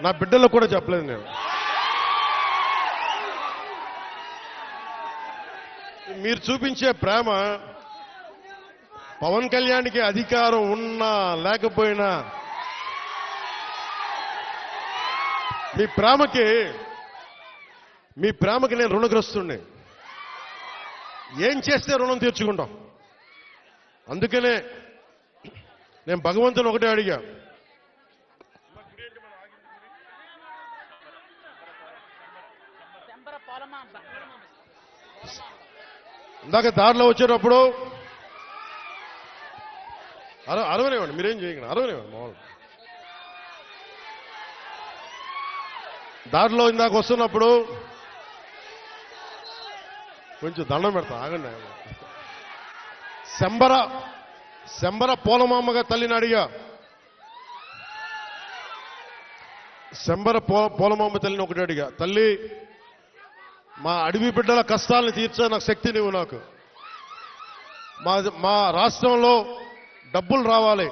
నా బిడ్డలకు కూడా చెప్పలేదు నేను. మీరు చూపించే ప్రేమ పవన్ కళ్యాణ్కి అధికారం ఉన్నా లేకపోయినా మీ ప్రేమకి నేను రుణగ్రస్తుడిని. ఏం చేస్తే రుణం తీర్చుకుంటాం. అందుకనే నేను భగవంతుని ఒకటే అడిగా, ఇందాక దారిలో వచ్చేటప్పుడు అరవనివ్వండి, మీరేం చేయకండి, అరవనివ్వండి మామూలు. దారిలో ఇందాక వస్తున్నప్పుడు కొంచెం దండం పెడతా, ఆగండి. శంబర పోలమామ్మగా తల్లిని అడిగా. శంబర పోలమామ్మ తల్లిని ఒకటి అడిగా, తల్లి మా అడవి బిడ్డల కష్టాలను తీర్చే నాకు శక్తి నీవు. నాకు మా రాష్ట్రంలో డబ్బులు రావాలి,